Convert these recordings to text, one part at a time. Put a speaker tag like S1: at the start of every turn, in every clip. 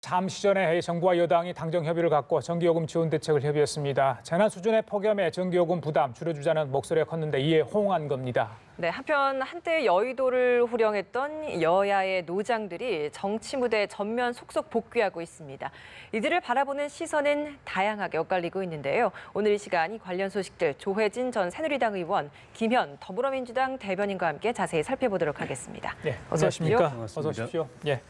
S1: 잠시 전에 정부와 여당이 당정 협의를 갖고 전기요금 지원 대책을 협의했습니다. 재난 수준의 폭염에 전기요금 부담 줄여주자는 목소리가 컸는데 이에 호응한 겁니다.
S2: 네, 한편 한때 여의도를 호령했던 여야의 노장들이 정치 무대 전면 속속 복귀하고 있습니다. 이들을 바라보는 시선은 다양하게 엇갈리고 있는데요. 오늘 이 시간 이 관련 소식들 조혜진 전 새누리당 의원, 김현 더불어민주당 대변인과 함께 자세히 살펴보도록 하겠습니다.
S1: 네,
S2: 어서 오십시오.
S1: 안녕하십니까? 어서 오십시오. 예.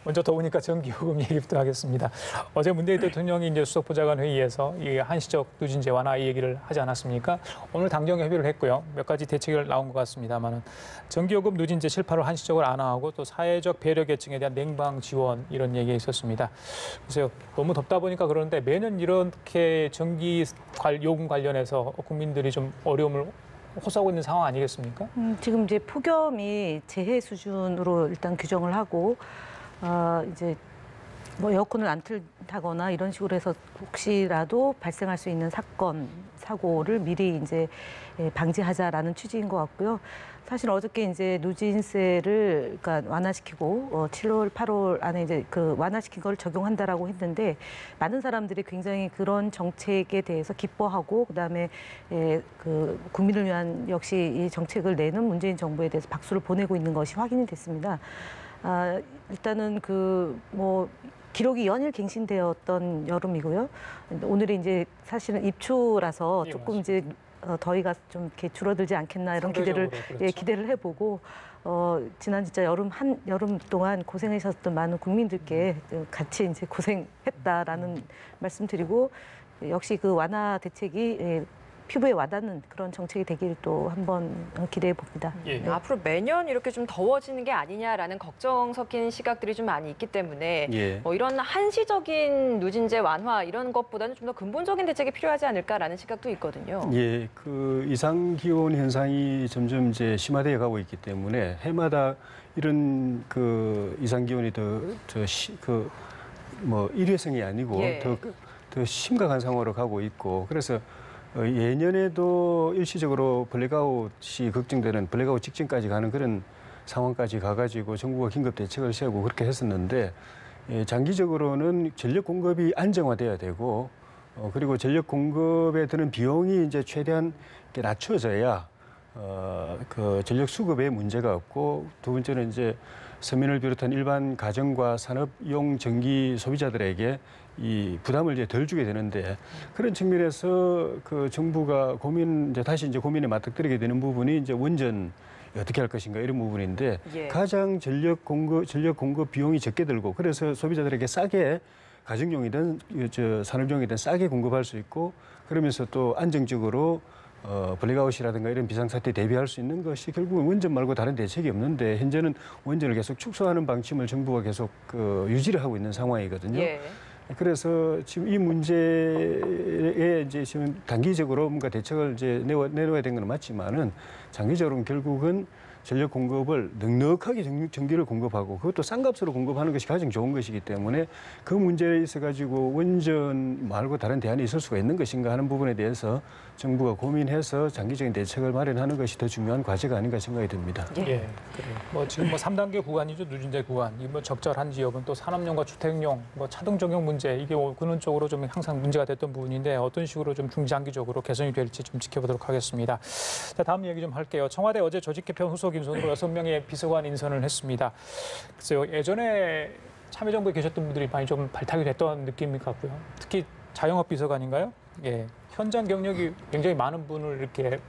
S1: 먼저 더우니까 전기요금 얘기부터 하겠습니다. 어제 문재인 대통령이 이제 수석보좌관 회의에서 이 한시적 누진제 완화 이 얘기를 하지 않았습니까? 오늘 당정 협의를 했고요. 몇 가지 대책이 나온 것 같습니다만은 전기요금 누진제 실파로 한시적으로 완화하고 또 사회적 배려 계층에 대한 냉방 지원 이런 얘기가 있었습니다. 그래서 너무 덥다 보니까 그러는데 매년 이렇게 전기 요금 관련해서 국민들이 좀 어려움을 호소하고 있는 상황 아니겠습니까?
S3: 지금 이제 폭염이 재해 수준으로 일단 규정을 하고 이제 뭐 에어컨을 안 틀다거나 이런 식으로 해서 혹시라도 발생할 수 있는 사고를 미리 이제 방지하자라는 취지인 것 같고요. 사실 어저께 이제 누진세를 그러니까 완화시키고 7월, 8월 안에 이제 그 완화시킨 걸 적용한다라고 했는데 많은 사람들이 굉장히 그런 정책에 대해서 기뻐하고 그다음에 그 국민을 위한 역시 이 정책을 내는 문재인 정부에 대해서 박수를 보내고 있는 것이 확인이 됐습니다. 일단은 기록이 연일 갱신되었던 여름이고요. 오늘이 이제 사실은 입추라서 조금 이제 더위가 좀 이렇게 줄어들지 않겠나 이런 기대를
S1: 그렇죠.
S3: 기대를 해보고 지난 진짜 여름 동안 고생하셨던 많은 국민들께 같이 이제 고생했다라는 말씀드리고 역시 그 완화 대책이 피부에 와닿는 그런 정책이 되길 또 한번 기대해 봅니다.
S2: 네. 앞으로 매년 이렇게 좀 더워지는 게 아니냐라는 걱정 섞인 시각들이 좀 많이 있기 때문에 이런 한시적인 누진제 완화 이런 것보다는 좀 더 근본적인 대책이 필요하지 않을까라는 시각도 있거든요.
S4: 예, 그 이상 기온 현상이 점점 이제 심화되어 가고 있기 때문에 해마다 이런 그 이상 기온이 일회성이 아니고 더 심각한 상황으로 가고 있고 그래서. 예년에도 일시적으로 블랙아웃이 걱정되는 블랙아웃 직전까지 가는 그런 상황까지 가가지고 정부가 긴급 대책을 세우고 그렇게 했었는데 장기적으로는 전력 공급이 안정화돼야 되고 그리고 전력 공급에 드는 비용이 이제 최대한 낮춰져야 그 전력 수급에 문제가 없고 두 번째는 이제 서민을 비롯한 일반 가정과 산업용 전기 소비자들에게 이 부담을 이제 덜 주게 되는데 그런 측면에서 그 정부가 다시 고민에 맞닥뜨리게 되는 부분이 이제 원전 어떻게 할 것인가 이런 부분인데 가장 전력 공급 비용이 적게 들고 그래서 소비자들에게 싸게 가정용이든 산업용이든 싸게 공급할 수 있고 그러면서 또 안정적으로 블랙아웃이라든가 이런 비상사태에 대비할 수 있는 것이 결국은 원전 말고 다른 대책이 없는데 현재는 원전을 계속 축소하는 방침을 정부가 계속 유지를 하고 있는 상황이거든요. 그래서 지금 이 문제에 이제 지금 단기적으로 뭔가 대책을 이제 내놓아야 되는 건 맞지만은 장기적으로는 결국은 전력 공급을 넉넉하게 전기를 공급하고 그것도 싼 값으로 공급하는 것이 가장 좋은 것이기 때문에 그 문제에 있어 가지고 원전 말고 다른 대안이 있을 수가 있는 것인가 하는 부분에 대해서 정부가 고민해서 장기적인 대책을 마련하는 것이 더 중요한 과제가 아닌가 생각이 듭니다.
S1: 그래요. 지금 3단계 구간이죠. 누진제 구간. 이 적절한 지역은 또 산업용과 주택용, 차등 적용 문제 이게 근원적으로 좀 항상 문제가 됐던 부분인데 어떤 식으로 좀 중장기적으로 개선이 될지 좀 지켜보도록 하겠습니다. 자, 다음 얘기 좀 할게요. 청와대 어제 조직 개편 후속 인선으로 6명의 비서관 인선을 했습니다. 글쎄요, 예전에 참여정부에 계셨던 분들이 많이 좀 발탁이 됐던 느낌이 같고요. 특히 자영업 비서관인가요? 현장 경력이 굉장히 많은 분을 이렇게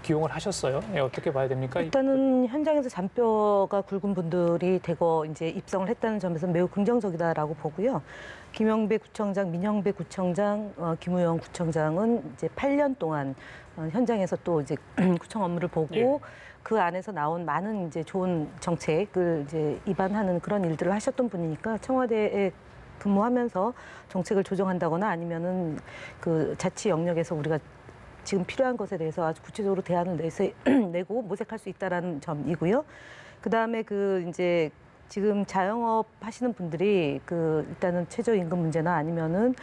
S1: 기용을 하셨어요. 어떻게 봐야 됩니까?
S3: 일단은 현장에서 잔뼈가 굵은 분들이 대거 이제 입성을 했다는 점에서 매우 긍정적이다라고 보고요. 김영배 구청장, 민영배 구청장, 김우영 구청장은 이제 8년 동안 현장에서 또 이제 구청 업무를 보고 그 안에서 나온 많은 이제 좋은 정책을 이제 입안하는 그런 일들을 하셨던 분이니까 청와대에 근무하면서 정책을 조정한다거나 아니면은 그 자치 영역에서 우리가 지금 필요한 것에 대해서 아주 구체적으로 대안을 내고 모색할 수 있다라는 점이고요. 그다음에 이제 지금 자영업 하시는 분들이 일단은 최저임금 문제나 아니면은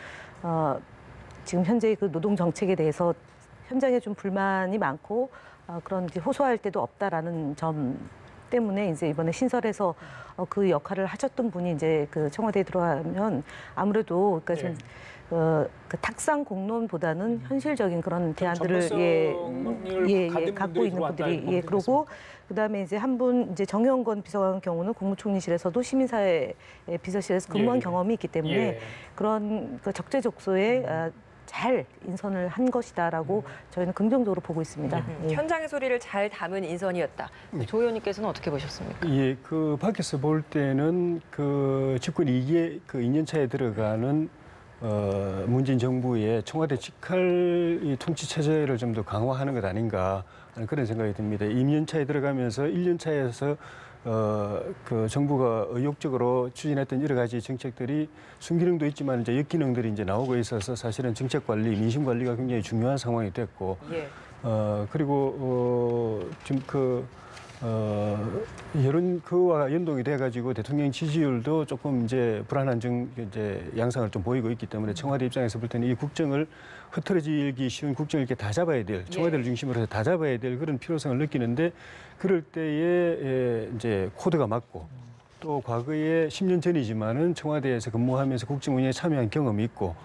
S3: 지금 현재 그 노동 정책에 대해서 현장에 좀 불만이 많고 그런 이제 호소할 때도 없다라는 점 때문에 이제 이번에 신설해서 그 역할을 하셨던 분이 이제 그 청와대에 들어가면 아무래도 그러니까 좀 그 탁상 공론보다는 현실적인 그런 대안들을 갖고 있는 분들이 그러고 그다음에 이제 한 분 이제 정영건 비서관 경우는 국무총리실에서도 시민사회 비서실에서 근무한 경험이 있기 때문에 그런 그 적재적소에 잘 인선을 한 것이다라고 저희는 긍정적으로 보고 있습니다.
S2: 현장의 소리를 잘 담은 인선이었다. 조 의원님께서는 어떻게 보셨습니까?
S4: 예, 그 밖에서 볼 때는 그 집권 2기 그 2년 차에 들어가는 문재인 정부의 청와대 직할 이 통치 체제를 좀 더 강화하는 것 아닌가 하는 그런 생각이 듭니다. 2년 차에 들어가면서 1년 차에서 그 정부가 의욕적으로 추진했던 여러 가지 정책들이 순기능도 있지만 이제 역기능들이 이제 나오고 있어서 사실은 정책 관리, 민심 관리가 굉장히 중요한 상황이 됐고, 그리고 지금 여론 그와 연동이 돼가지고 대통령 지지율도 조금 이제 불안한 이제 양상을 좀 보이고 있기 때문에 청와대 입장에서 볼 때는 이 국정을 흐트러지기 쉬운 국정을 이렇게 다 잡아야 될, 청와대를 중심으로 해서 다 잡아야 될 그런 필요성을 느끼는데 그럴 때에 이제 코드가 맞고 또 과거에 10년 전이지만은 청와대에서 근무하면서 국정 운영에 참여한 경험이 있고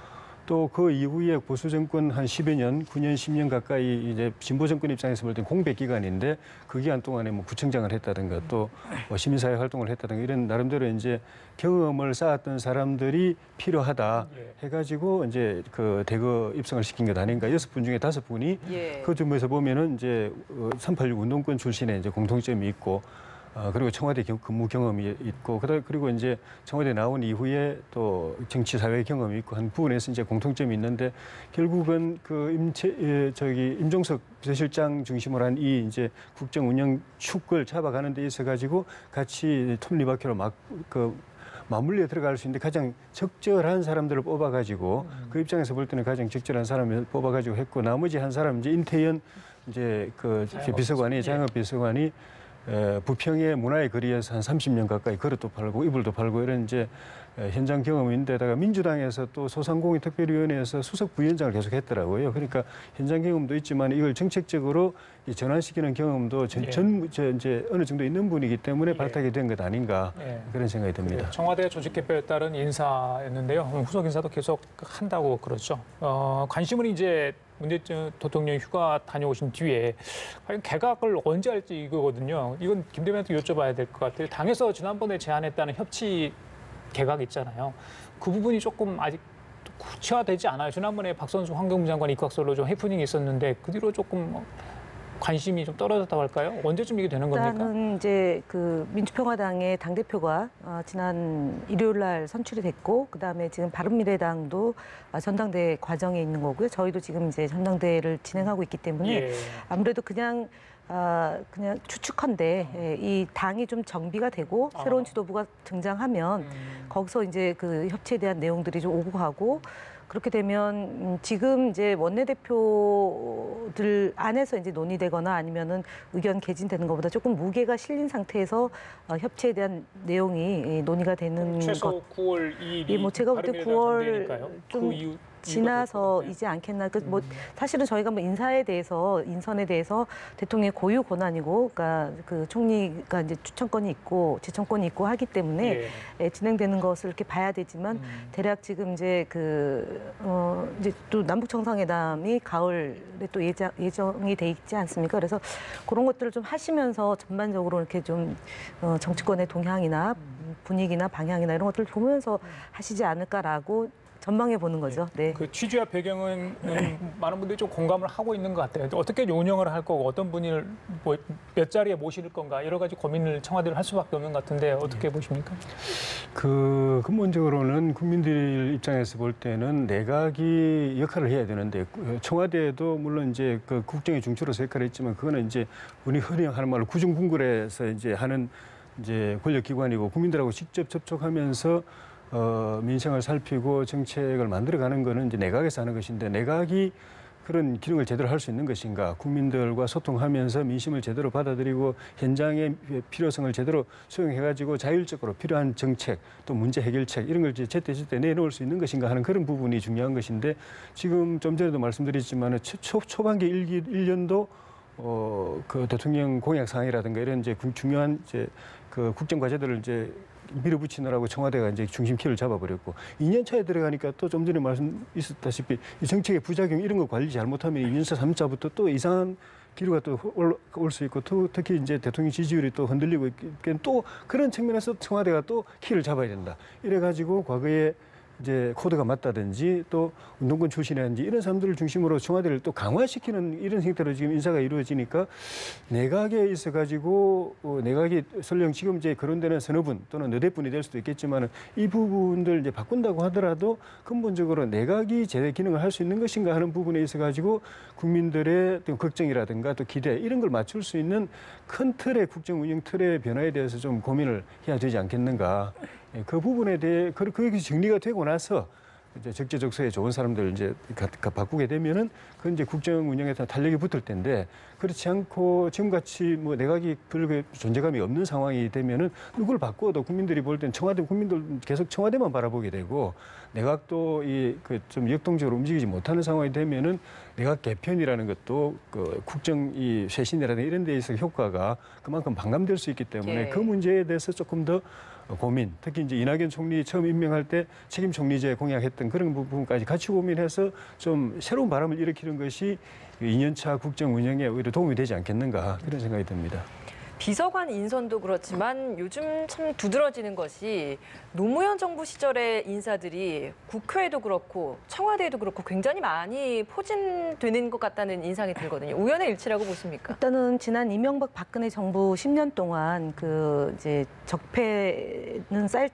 S4: 또 그 이후에 보수 정권 한 10여 년, 9년, 10년 가까이 이제 진보 정권 입장에서 볼 때 공백 기간인데 그 기간 동안에 뭐 구청장을 했다든가 또 시민사회 활동을 했다든가 이런 나름대로 이제 경험을 쌓았던 사람들이 필요하다 해가지고 이제 그 대거 입성을 시킨 것 아닌가. 6분 중에 5분이 그 점에서 보면은 이제 386 운동권 출신의 이제 공통점이 있고 그리고 청와대 근무 경험이 있고 그리고 이제 청와대 나온 이후에 또 정치 사회 경험이 있고 한 부분에서 이제 공통점이 있는데 결국은 그 임종석 비서실장 중심으로 한 이 이제 국정 운영 축을 잡아가는 데 있어 가지고 같이 톱니바퀴로 맞물려 들어갈 수 있는데 가장 적절한 사람들을 뽑아가지고 그 입장에서 볼 때는 가장 적절한 사람을 뽑아가지고 했고 나머지 한 사람 이제 인태현 이제 그 비서관이 장업 비서관이 부평의 문화의 거리에서 한 30년 가까이 그릇도 팔고 이불도 팔고 이런 이제 현장 경험인데다가 민주당에서 또 소상공인 특별위원회에서 수석 부위원장을 계속 했더라고요. 그러니까 현장 경험도 있지만 이걸 정책적으로 전환시키는 경험도 이제 어느 정도 있는 분이기 때문에 발탁이 된 것 아닌가 그런 생각이 듭니다.
S1: 청와대 조직 개표에 따른 인사였는데요. 후속 인사도 계속 한다고 그러죠. 관심은 이제 문재인 대통령 휴가 다녀오신 뒤에 과연 개각을 언제 할지 이거거든요. 이건 김 대변인한테 여쭤봐야 될 것 같아요. 당에서 지난번에 제안했다는 협치 개각 있잖아요. 그 부분이 조금 아직 구체화되지 않아요. 지난번에 박선수 환경부 장관 입각설로 좀 해프닝이 있었는데 그 뒤로 조금 관심이 좀 떨어졌다고 할까요? 언제쯤 이게 되는 겁니까?
S3: 일단은 이제 그 민주평화당의 당대표가 지난 일요일 날 선출이 됐고 그다음에 지금 바른미래당도 전당대회 과정에 있는 거고요. 저희도 지금 이제 전당대회를 진행하고 있기 때문에 아무래도 그냥 추측한데 이 당이 좀 정비가 되고 새로운 지도부가 등장하면 거기서 이제 그 협치에 대한 내용들이 좀 오고 가고 그렇게 되면 지금 이제 원내대표들 안에서 이제 논의되거나 아니면은 의견 개진되는 것보다 조금 무게가 실린 상태에서 협치에 대한 내용이 논의가 되는
S1: 최소
S3: 것.
S1: 9월 2일이
S3: 뭐 제가 볼 때 9월 좀
S1: 그
S3: 지나서이지 않겠나. 사실은 저희가 뭐 인선에 대해서 대통령의 고유 권한이고, 그러니까 그 총리가 이제 추천권이 있고 제청권이 있고 하기 때문에 진행되는 것을 이렇게 봐야 되지만 대략 지금 이제 이제 또 남북 정상회담이 가을에 또 예정이 돼 있지 않습니까? 그래서 그런 것들을 좀 하시면서 전반적으로 이렇게 좀 정치권의 동향이나 분위기나 방향이나 이런 것들을 보면서 하시지 않을까라고. 전망해 보는 거죠. 네.
S1: 그 취지와 배경은 많은 분들이 좀 공감을 하고 있는 것 같아요. 어떻게 운영을 할 거고 어떤 분을 몇 자리에 모실 건가 여러 가지 고민을 청와대를 할 수밖에 없는 것 같은데 어떻게 보십니까?
S4: 그 근본적으로는 국민들 입장에서 볼 때는 내각이 역할을 해야 되는데 청와대도 물론 이제 그 국정의 중추로서 역할을 했지만 그거는 이제 우리 흔히 하는 말로 구중궁궐에서 이제 하는 이제 권력기관이고 국민들하고 직접 접촉하면서 민생을 살피고 정책을 만들어가는 거는 이제 내각에서 하는 것인데 내각이 그런 기능을 제대로 할 수 있는 것인가? 국민들과 소통하면서 민심을 제대로 받아들이고 현장의 필요성을 제대로 수용해가지고 자율적으로 필요한 정책 또 문제 해결책 이런 걸 제때제때 내놓을 수 있는 것인가 하는 그런 부분이 중요한 것인데 지금 좀 전에도 말씀드렸지만 초반기 1년도 그 대통령 공약 사항이라든가 이런 이제 중요한 이제 그 국정 과제들을 이제 밀어붙이느라고 청와대가 이제 중심키를 잡아버렸고 2년 차에 들어가니까 또 좀 전에 말씀 있었다시피 이 정책의 부작용 이런 거 관리 잘못하면 2년 차, 3차부터 또 이상한 기류가 또 올 수 있고 특히 이제 대통령 지지율이 또 흔들리고 있기 또 그런 측면에서 청와대가 또 키를 잡아야 된다. 이래가지고 과거에 이제 코드가 맞다든지 또 운동권 출신이라든지 이런 사람들을 중심으로 청와대를 또 강화시키는 이런 형태로 지금 인사가 이루어지니까 내각에 있어가지고 내각이 설령 지금 이제 거론되는 서너 분 또는 너댓 분이 될 수도 있겠지만 이 부분들 이제 바꾼다고 하더라도 근본적으로 내각이 제대 기능을 할 수 있는 것인가 하는 부분에 있어가지고 국민들의 어떤 걱정이라든가 또 기대 이런 걸 맞출 수 있는 큰 틀의 국정 운영 틀의 변화에 대해서 좀 고민을 해야 되지 않겠는가. 그 부분에 대해 그게 정리가 되고 나서 이제 적재적소에 좋은 사람들 이제 바꾸게 되면은 그 이제 국정 운영에 대한 탄력이 붙을 텐데 그렇지 않고 지금같이 뭐 내각이 별로 존재감이 없는 상황이 되면은 누굴 바꿔도 국민들이 볼 땐 청와대 국민들 계속 청와대만 바라보게 되고 내각도 이 그 좀 역동적으로 움직이지 못하는 상황이 되면은 내각 개편이라는 것도 그 국정 이 쇄신이라든가 이런 데 있어서 효과가 그만큼 반감될 수 있기 때문에
S2: 예.
S4: 그 문제에 대해서 조금 더 고민, 특히 이제 이낙연 총리 처음 임명할 때 책임 총리제 공약했던 그런 부분까지 같이 고민해서 좀 새로운 바람을 일으키는 것이 2년차 국정 운영에 오히려 도움이 되지 않겠는가 그런 생각이 듭니다.
S2: 비서관 인선도 그렇지만 요즘 참 두드러지는 것이 노무현 정부 시절의 인사들이 국회에도 그렇고 청와대에도 그렇고 굉장히 많이 포진되는 것 같다는 인상이 들거든요. 우연의 일치라고 보십니까?
S3: 일단은 지난 이명박 박근혜 정부 10년 동안 그 이제 적폐는 쌓일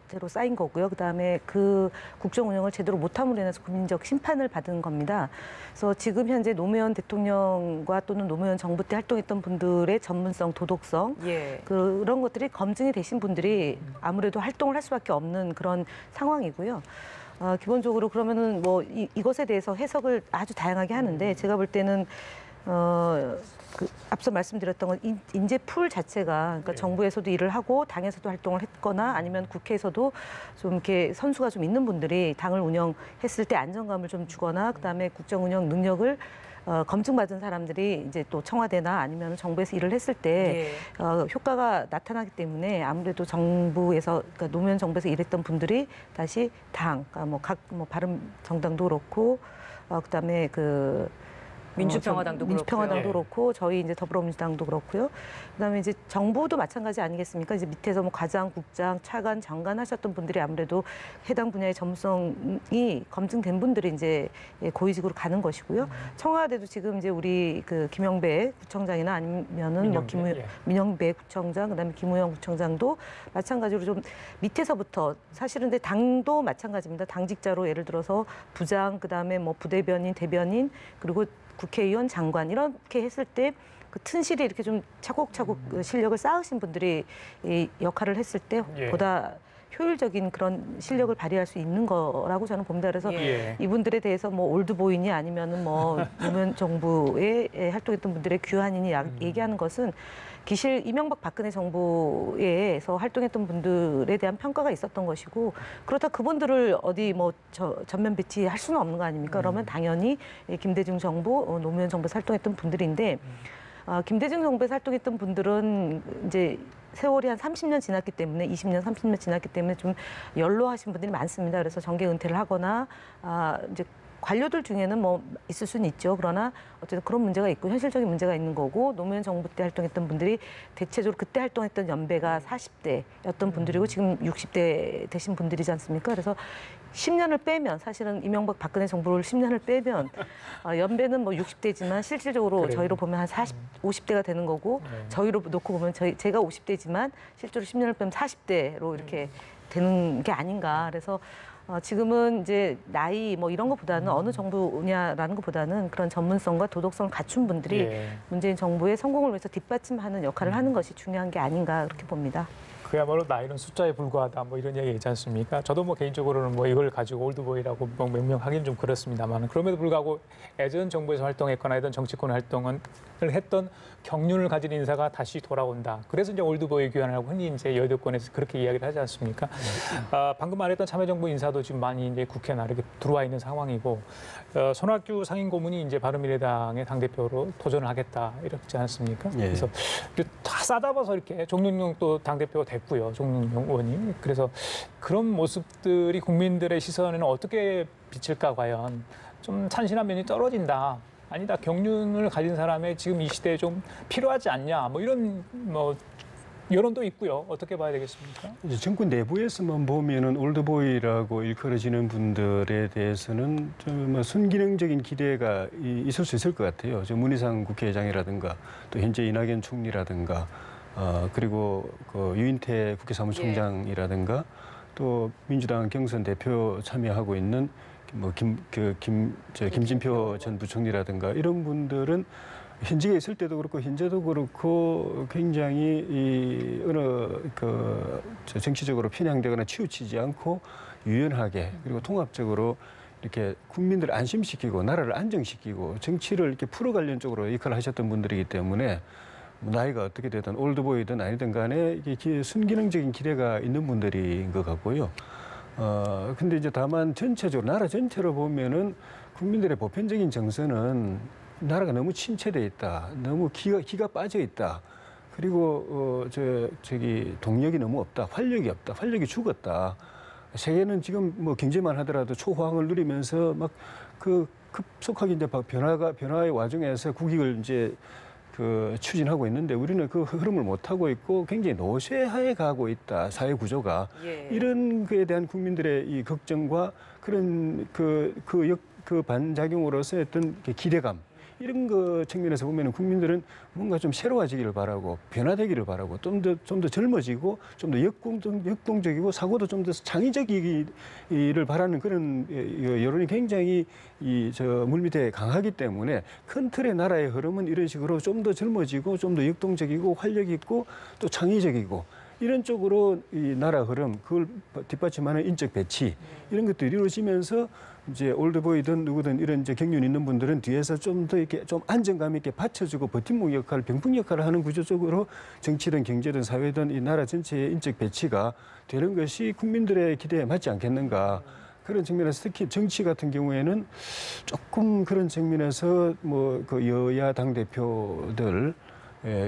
S3: 대로 쌓인 거고요. 그다음에 그 국정 운영을 제대로 못함으로 인해서 국민적 심판을 받은 겁니다. 그래서 지금 현재 노무현 대통령과 또는 노무현 정부 때 활동했던 분들의 전문성, 도덕성
S2: 예.
S3: 그런 것들이 검증이 되신 분들이 아무래도 활동을 할 수밖에 없는 그런 상황이고요. 기본적으로 그러면은 뭐 이것에 대해서 해석을 아주 다양하게 하는데 제가 볼 때는 그 앞서 말씀드렸던 건 인재 풀 자체가 그러니까 정부에서도 일을 하고 당에서도 활동을 했거나 아니면 국회에서도 좀 이렇게 선수가 좀 있는 분들이 당을 운영했을 때 안정감을 좀 주거나 그다음에 국정 운영 능력을 검증받은 사람들이 이제 또 청와대나 아니면 정부에서 일을 했을 때 효과가 나타나기 때문에 아무래도 정부에서 그러니까 노무현 정부에서 일했던 분들이 다시 당, 그러니까 뭐 바른 정당도 그렇고 그다음에 그
S2: 민주평화당도
S3: 민주평화당도
S1: 그렇고요.
S3: 그렇고 저희 이제 더불어민주당도 그렇고요. 그다음에 이제 정부도 마찬가지 아니겠습니까? 이제 밑에서 뭐 과장, 국장, 차관, 장관 하셨던 분들이 아무래도 해당 분야의 전문성이 검증된 분들이 이제 고위직으로 가는 것이고요. 청와대도 지금 이제 우리 그 김영배 구청장이나 아니면은 뭐 민영배 구청장, 그다음에 김우영 구청장도 마찬가지로 좀 밑에서부터 사실은 근데 당도 마찬가지입니다. 당직자로 예를 들어서 부장, 그다음에 뭐 부대변인, 대변인 그리고 국회의원, 장관 이렇게 했을 때 그 튼실히 이렇게 좀 차곡차곡 실력을 쌓으신 분들이 이 역할을 했을 때 보다 효율적인 그런 실력을 발휘할 수 있는 거라고 저는 봅니다. 그래서 이분들에 대해서 뭐 올드보이니 아니면은 뭐 노무현 정부에 활동했던 분들의 규환이니 얘기하는 것은 기실 이명박 박근혜 정부에서 활동했던 분들에 대한 평가가 있었던 것이고 그렇다 그분들을 어디 뭐 전면 배치할 수는 없는 거 아닙니까? 그러면 당연히 김대중 정부, 노무현 정부에서 활동했던 분들인데 김대중 정부에서 활동했던 분들은 이제 세월이 한 30년 지났기 때문에 20년, 30년 지났기 때문에 좀 연로하신 분들이 많습니다. 그래서 정계 은퇴를 하거나 이제 관료들 중에는 뭐 있을 수는 있죠. 그러나 어쨌든 그런 문제가 있고 현실적인 문제가 있는 거고 노무현 정부 때 활동했던 분들이 대체적으로 그때 활동했던 연배가 40대였던 분들이고 지금 60대 되신 분들이지 않습니까? 그래서 10년을 빼면 사실은 이명박 박근혜 정부를 10년을 빼면 연배는 뭐 60대지만 실질적으로 저희로 보면 한 50대가 되는 거고 저희로 놓고 보면 제가 50대지만 실제로 10년을 빼면 40대로 이렇게 되는 게 아닌가. 그래서 지금은 이제 나이 뭐 이런 것보다는 어느 정부냐라는 것보다는 그런 전문성과 도덕성을 갖춘 분들이 문재인 정부의 성공을 위해서 뒷받침하는 역할을 하는 것이 중요한 게 아닌가 그렇게 봅니다.
S1: 그야말로 나이는 숫자에 불과하다 뭐 이런 얘기 있지 않습니까? 저도 뭐 개인적으로는 뭐 이걸 가지고 올드보이라고 뭐 명명하기는 좀 그렇습니다만 그럼에도 불구하고 예전 정부에서 활동했거나 하던 정치권 활동을 했던 경륜을 가진 인사가 다시 돌아온다. 그래서 이제 올드보이 귀환하고 흔히 이제 여의도권에서 그렇게 이야기를 하지 않습니까? 방금 말했던 참여정부 인사도 지금 많이 이제 국회에 나르게 들어와 있는 상황이고 손학규 상임고문이 이제 바른미래당의 당대표로 도전을 하겠다 이렇지 않습니까?
S4: 예.
S1: 그래서 다 싸잡아서 이렇게 종윤용 또 당대표가 됐고요. 종윤용 의원님. 그래서 그런 모습들이 국민들의 시선에는 어떻게 비칠까 과연 좀 찬신한 면이 떨어진다. 아니다. 경륜을 가진 사람의 지금 이 시대에 좀 필요하지 않냐. 뭐 이런 뭐 여론도 있고요. 어떻게 봐야 되겠습니까?
S4: 이제 정권 내부에서만 보면은 올드보이라고 일컬어지는 분들에 대해서는 좀 순기능적인 기대가 있을 수 있을 것 같아요. 저 문희상 국회의장이라든가 또 현재 이낙연 총리라든가 그리고 그 유인태 국회 사무총장이라든가 또 민주당 경선 대표 참여하고 있는 뭐 김진표 전 부총리라든가 이런 분들은 현직에 있을 때도 그렇고 현재도 그렇고 굉장히 정치적으로 편향되거나 치우치지 않고 유연하게 그리고 통합적으로 이렇게 국민들을 안심시키고 나라를 안정시키고 정치를 이렇게 풀어가려는 쪽으로 역할을 하셨던 분들이기 때문에 나이가 어떻게 되든 올드보이든 아니든 간에 이게 순기능적인 기대가 있는 분들인 것 같고요. 근데 이제 다만 전체적으로 나라 전체로 보면은 국민들의 보편적인 정서는 나라가 너무 침체돼 있다. 너무 기가 빠져 있다. 그리고 저기 동력이 너무 없다. 활력이 없다. 활력이 죽었다. 세계는 지금 뭐 경제만 하더라도 초호황을 누리면서 막 그 급속하게 이제 변화의 와중에서 국익을 이제 추진하고 있는데 우리는 그 흐름을 못 하고 있고 굉장히 노쇠하에 가고 있다. 사회 구조가 이런 거에 대한 국민들의 이 걱정과 그런 그 반작용으로서 어떤 기대감. 이런 거 측면에서 보면 국민들은 뭔가 좀 새로워지기를 바라고 변화되기를 바라고 좀 더 젊어지고 좀 더 역동적이고 사고도 좀 더 창의적이기를 바라는 그런 여론이 굉장히 물밑에 강하기 때문에 큰 틀의 나라의 흐름은 이런 식으로 좀 더 젊어지고 좀 더 역동적이고 활력 있고 또 창의적이고 이런 쪽으로 이 나라 흐름 그걸 뒷받침하는 인적 배치 이런 것들이 이루어지면서 이제 올드보이든 누구든 이런 이제 경륜 있는 분들은 뒤에서 좀 더 이렇게 좀 안정감 있게 받쳐주고 버팀목 역할, 병풍 역할을 하는 구조적으로 정치든 경제든 사회든 이 나라 전체의 인적 배치가 되는 것이 국민들의 기대에 맞지 않겠는가. 그런 측면에서 특히 정치 같은 경우에는 조금 그런 측면에서 뭐 그 여야 당대표들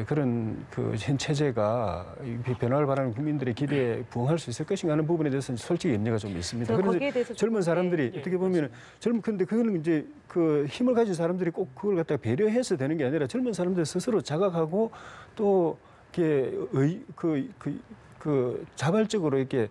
S4: 그런 현 체제가 변화를 바라는 국민들의 기대에 부응할 수 있을 것인가 하는 부분에 대해서는 솔직히 염려가 좀 있습니다. 그런데 젊은 사람들이 어떻게 보면은 근데 그거는 이제 그 힘을 가진 사람들이 꼭 그걸 갖다가 배려해서 되는 게 아니라 젊은 사람들 스스로 자각하고 또 이렇게 자발적으로 이렇게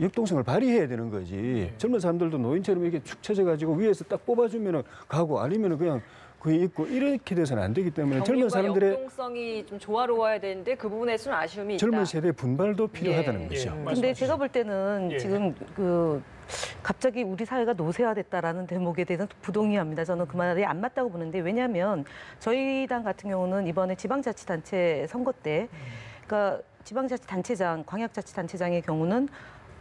S4: 역동성을 발휘해야 되는 거지. 젊은 사람들도 노인처럼 이렇게 축 처져가지고 위에서 딱 뽑아주면은 가고 아니면은 그냥 있고 이렇게 돼서는 안 되기 때문에 젊은 사람들의
S2: 역동성이 좀 조화로워야 되는데 그 부분에서는 아쉬움이 있다.
S4: 젊은 세대의 분발도 필요하다는 거죠.
S3: 근데 제가 볼 때는 지금 갑자기 우리 사회가 노쇠화됐다라는 대목에 대해서는 부동의합니다. 저는 그 말이 안 맞다고 보는데 왜냐하면 저희 당 같은 경우는 이번에 지방자치단체 선거 때 그러니까 지방자치단체장, 광역자치단체장의 경우는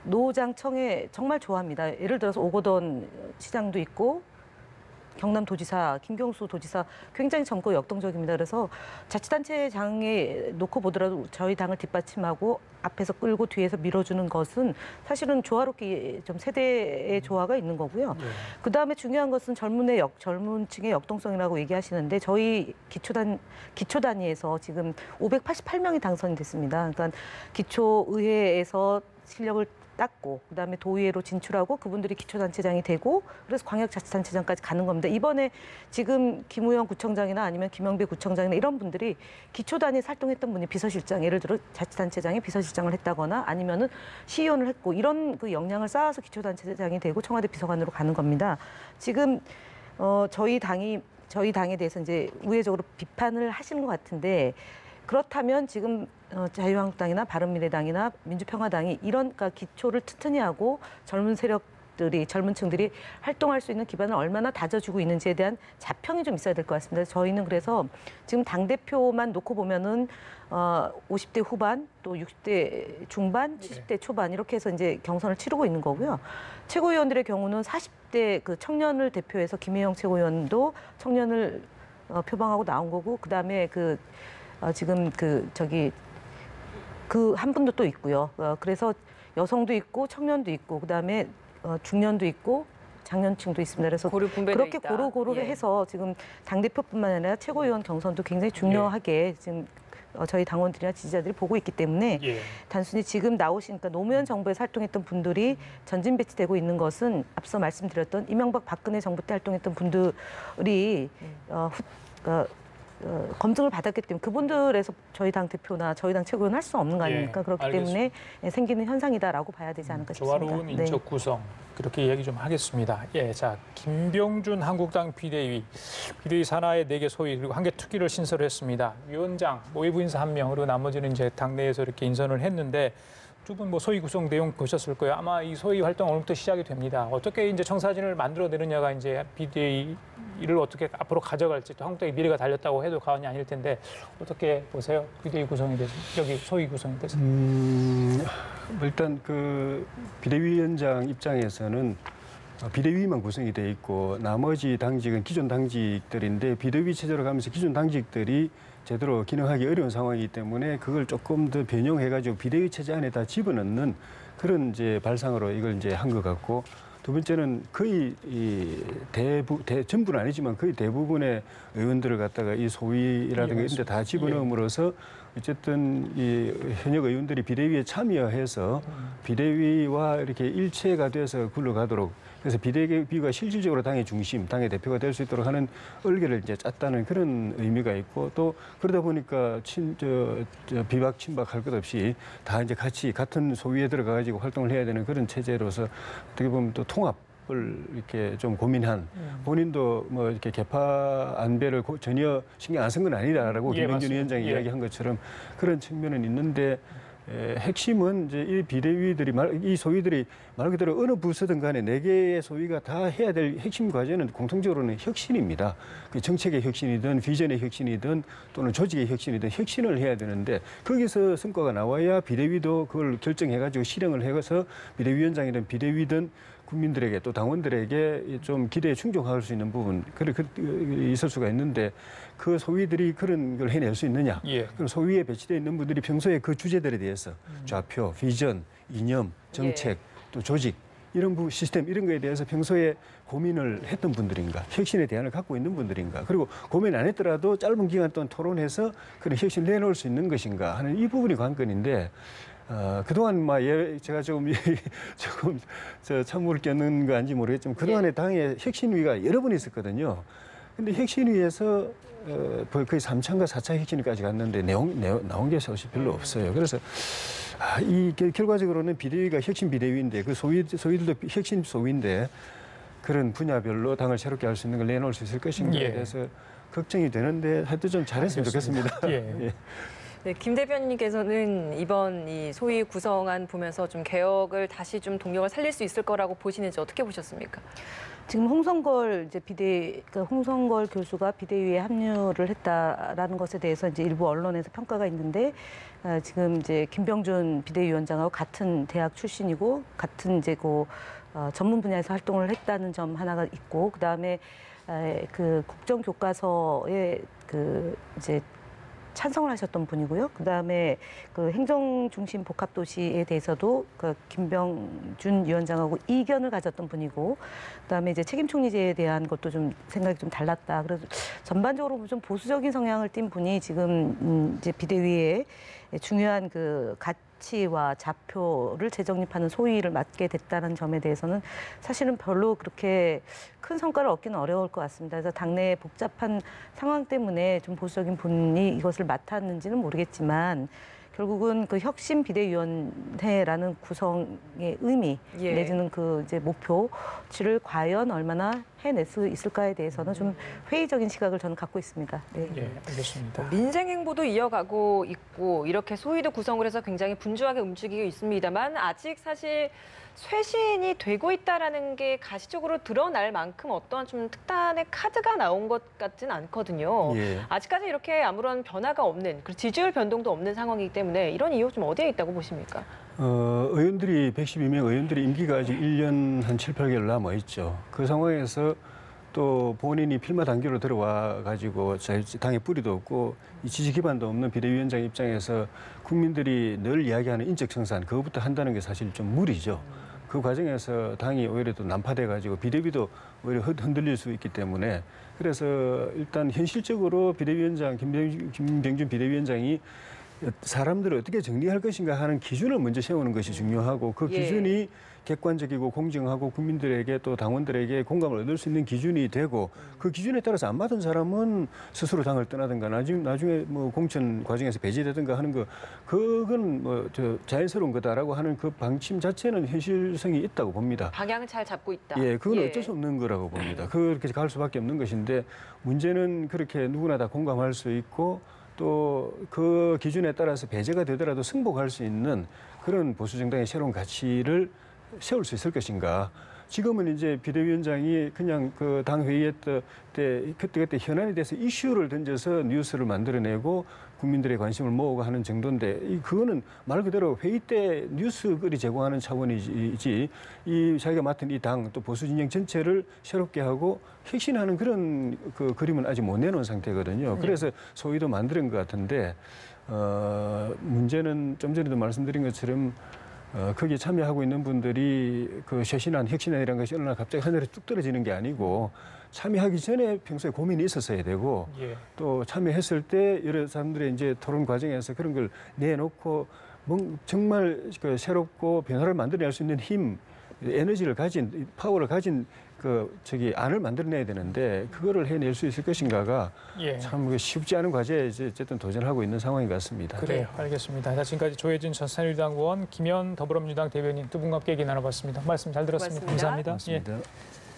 S3: 노장청에 정말 좋아합니다. 예를 들어서 오거돈 시장도 있고 경남도지사, 김경수 도지사 굉장히 젊고 역동적입니다. 그래서 자치단체장에 놓고 보더라도 저희 당을 뒷받침하고 앞에서 끌고 뒤에서 밀어주는 것은 사실은 조화롭게 좀 세대의 조화가 있는 거고요. 그다음에 중요한 것은 젊은 층의 역동성이라고 얘기하시는데 저희 기초단위에서 지금 588명이 당선이 됐습니다. 그러니까 기초의회에서 실력을 땄고 그다음에 도의회로 진출하고 그분들이 기초단체장이 되고 그래서 광역자치단체장까지 가는 겁니다. 이번에 지금 김우영 구청장이나 아니면 김영배 구청장이나 이런 분들이 기초단위에 활동했던 분이 비서실장, 예를 들어 자치단체장이 비서실장을 했다거나 아니면은 시의원을 했고 이런 그 역량을 쌓아서 기초단체장이 되고 청와대 비서관으로 가는 겁니다. 지금 저희 당에 대해서 이제 우회적으로 비판을 하시는 것 같은데 그렇다면 지금 자유한국당이나 바른미래당이나 민주평화당이 이런 그러니까 기초를 튼튼히 하고 젊은 세력들 분들이 젊은 층들이 활동할 수 있는 기반을 얼마나 다져주고 있는지에 대한 자평이 좀 있어야 될 것 같습니다. 저희는 그래서 지금 당대표만 놓고 보면은 50대 후반 또 60대 중반, 70대 초반 이렇게 해서 이제 경선을 치르고 있는 거고요. 최고위원들의 경우는 40대 그 청년을 대표해서 김혜영 최고위원도 청년을 표방하고 나온 거고, 그다음에 지금 그 한 분도 또 있고요. 그래서 여성도 있고 청년도 있고 그다음에 중년도 있고 장년층도 있습니다. 그래서 그렇게 고루고루 해서 지금 당대표뿐만 아니라 최고위원 경선도 굉장히 중요하게 지금 저희 당원들이나 지지자들이 보고 있기 때문에 단순히 지금 나오시니까 노무현 정부에서 활동했던 분들이 전진 배치되고 있는 것은 앞서 말씀드렸던 이명박 박근혜 정부 때 활동했던 분들이 검증을 받았기 때문에 그분들에서 저희 당 대표나 저희 당 최고위원 할 수 없는 거 아닙니까? 그렇기
S1: 알겠습니다.
S3: 때문에 생기는 현상이다라고 봐야 되지 않을까 싶습니다.
S1: 조화로운 인적 구성 그렇게 이야기 좀 하겠습니다. 자 김병준 한국당 비대위 산하의 4개 소위 그리고 1개 특위를 신설했습니다. 위원장, 외부 인사 1명 그리고 나머지는 이제 당내에서 이렇게 인선을 했는데 두 분 뭐 소위 구성 내용 보셨을 거예요. 아마 이 소위 활동 오늘부터 시작이 됩니다. 어떻게 이제 청사진을 만들어내느냐가 이제 비대위를 어떻게 앞으로 가져갈지 또 한국당의 미래가 달렸다고 해도 과언이 아닐 텐데 어떻게 보세요? 비대위 구성에 대해서 여기 소위 구성에 대해서.
S4: 일단 그 비대위원장 입장에서는 비대위만 구성이 돼 있고 나머지 당직은 기존 당직들인데 비대위 체제로 가면서 기존 당직들이 제대로 기능하기 어려운 상황이기 때문에 그걸 조금 더 변형해가지고 비대위 체제 안에 다 집어넣는 그런 이제 발상으로 이걸 이제 한 것 같고, 두 번째는 거의 전부는 아니지만 거의 대부분의 의원들을 갖다가 이 소위라든가 이런 데 다 집어넣음으로써 어쨌든 이 현역 의원들이 비대위에 참여해서 비대위와 이렇게 일체가 돼서 굴러가도록, 그래서 비대위가 실질적으로 당의 중심, 당의 대표가 될 수 있도록 하는 얼개를 이제 짰다는 그런 의미가 있고, 또 그러다 보니까 비박 친박할 것 없이 다 이제 같이 같은 소위에 들어가 가지고 활동을 해야 되는 그런 체제로서 어떻게 보면 또 통합을 이렇게 좀 고민한, 본인도 뭐 이렇게 개파 안배를 전혀 신경 안 쓴 건 아니다라고 김병준 위원장이 이야기한 것처럼 그런 측면은 있는데, 핵심은 이제 이 비대위들이 이 소위들이 말 그대로 어느 부서든 간에 4개의 소위가 다 해야 될 핵심 과제는 공통적으로는 혁신입니다. 그 정책의 혁신이든 비전의 혁신이든 또는 조직의 혁신이든 혁신을 해야 되는데, 거기서 성과가 나와야 비대위도 그걸 결정해가지고 실행을 해서 비대위원장이든 비대위든 국민들에게 또 당원들에게 좀 기대에 충족할 수 있는 부분, 있을 수가 있는데, 그 소위들이 그런 걸 해낼 수 있느냐? 그럼 소위에 배치되어 있는 분들이 평소에 그 주제들에 대해서 좌표, 비전, 이념, 정책, 또 조직 이런 시스템 이런 거에 대해서 평소에 고민을 했던 분들인가, 혁신의 대안을 갖고 있는 분들인가, 그리고 고민 안 했더라도 짧은 기간 동안 토론해서 그런 혁신을 내놓을 수 있는 것인가 하는 이 부분이 관건인데, 그동안 제가 조금 찬물을 껴는 거 아닌지 모르겠지만 그동안에 당에 혁신위가 여러 번 있었거든요. 근데 혁신위에서 거의 3차인가 4차 혁신위까지 갔는데 나온 게 사실 별로 없어요. 그래서 이 결과적으로는 비대위가 혁신 비대위인데 그 소위들도 혁신 소위인데 그런 분야별로 당을 새롭게 할 수 있는 걸 내놓을 수 있을 것인가에 대해서 걱정이 되는데 하여튼 좀 잘했으면 좋겠습니다.
S2: 네, 김 대변인께서는 이번 이 소위 구성안 보면서 좀 개혁을 다시 좀 동력을 살릴 수 있을 거라고 보시는지 어떻게 보셨습니까?
S3: 지금 홍성걸 홍성걸 교수가 비대위에 합류를 했다라는 것에 대해서 이제 일부 언론에서 평가가 있는데, 지금 이제 김병준 비대위원장하고 같은 대학 출신이고 같은 이제 전문 분야에서 활동을 했다는 점 하나가 있고, 그 다음에 그 국정교과서에 이제 찬성을 하셨던 분이고요. 그다음에 그 행정중심 복합도시에 대해서도 그 김병준 위원장하고 이견을 가졌던 분이고, 그다음에 이제 책임총리제에 대한 것도 좀 생각이 좀 달랐다. 그래서 전반적으로 좀 보수적인 성향을 띈 분이 지금 이제 비대위에 중요한 그 가치와 좌표를 재정립하는 소위를 맡게 됐다는 점에 대해서는 사실은 별로 그렇게 큰 성과를 얻기는 어려울 것 같습니다. 그래서 당내의 복잡한 상황 때문에 좀 보수적인 분이 이것을 맡았는지는 모르겠지만, 결국은 그 혁신 비대위원회라는 구성의 의미 내지는 그 이제 목표치를 과연 얼마나 해낼 수 있을까에 대해서는 좀 회의적인 시각을 저는 갖고 있습니다. 네.
S1: 예, 알겠습니다.
S2: 민생 행보도 이어가고 있고 이렇게 소위도 구성을 해서 굉장히 분주하게 움직이고 있습니다만 아직 사실 쇄신이 되고 있다라는 게 가시적으로 드러날 만큼 어떤 좀 특단의 카드가 나온 것 같진 않거든요.
S4: 예.
S2: 아직까지 이렇게 아무런 변화가 없는, 그리고 지지율 변동도 없는 상황이기 때문에 이런 이유 좀 어디에 있다고 보십니까?
S4: 의원들이 112명 의원들이 임기가 아직 1년 한 7, 8개월 남아 있죠. 그 상황에서 또 본인이 필마 단계로 들어와 가지고 당의 뿌리도 없고 이 지지 기반도 없는 비대위원장 입장에서 국민들이 늘 이야기하는 인적 청산 그것부터 한다는 게 사실 좀 무리죠. 그 과정에서 당이 오히려 또 난파돼 가지고 비대위도 오히려 흔들릴 수 있기 때문에 그래서 일단 현실적으로 비대위원장 김병준 비대위원장이 사람들을 어떻게 정리할 것인가 하는 기준을 먼저 세우는 것이 중요하고 그 기준이 객관적이고 공정하고 국민들에게 또 당원들에게 공감을 얻을 수 있는 기준이 되고 그 기준에 따라서 안 맞은 사람은 스스로 당을 떠나든가 나중에 뭐 공천 과정에서 배제되든가 하는 거 그건 뭐 자연스러운 거다라고 하는 그 방침 자체는 현실성이 있다고 봅니다.
S2: 방향을 잘 잡고 있다.
S4: 예, 그건 어쩔 수 없는 거라고 봅니다. 그렇게 갈 수밖에 없는 것인데 문제는 그렇게 누구나 다 공감할 수 있고 또 그 기준에 따라서 배제가 되더라도 승복할 수 있는 그런 보수 정당의 새로운 가치를 세울 수 있을 것인가. 지금은 이제 비대위원장이 그냥 그 당 회의에 그때 현안에 대해서 이슈를 던져서 뉴스를 만들어내고 국민들의 관심을 모으고 하는 정도인데 그거는 말 그대로 회의 때 뉴스거리 제공하는 차원이지 이 자기가 맡은 이 당 또 보수 진영 전체를 새롭게 하고 혁신하는 그런 그 그림은 아직 못 내놓은 상태거든요. 그래서 소위도 만드는 것 같은데 문제는 좀 전에도 말씀드린 것처럼 거기에 참여하고 있는 분들이 그 쇄신안, 혁신안이라는 것이 어느 날 갑자기 하늘에 뚝 떨어지는 게 아니고 참여하기 전에 평소에 고민이 있었어야 되고 또 참여했을 때 여러 사람들의 이제 토론 과정에서 그런 걸 내놓고 정말 그 새롭고 변화를 만들어낼 수 있는 힘, 에너지를 가진, 파워를 가진 안을 만들어내야 되는데 그거를 해낼 수 있을 것인가가 참 쉽지 않은 과제에 어쨌든 도전하고 있는 상황인 것 같습니다.
S1: 그래요. 알겠습니다. 자, 지금까지 조혜진 전 새누리당 의원, 김현 더불어민주당 대변인 두 분과 함께 얘기 나눠봤습니다. 말씀 잘 들었습니다.
S2: 고맙습니다.
S1: 감사합니다.
S4: 고맙습니다.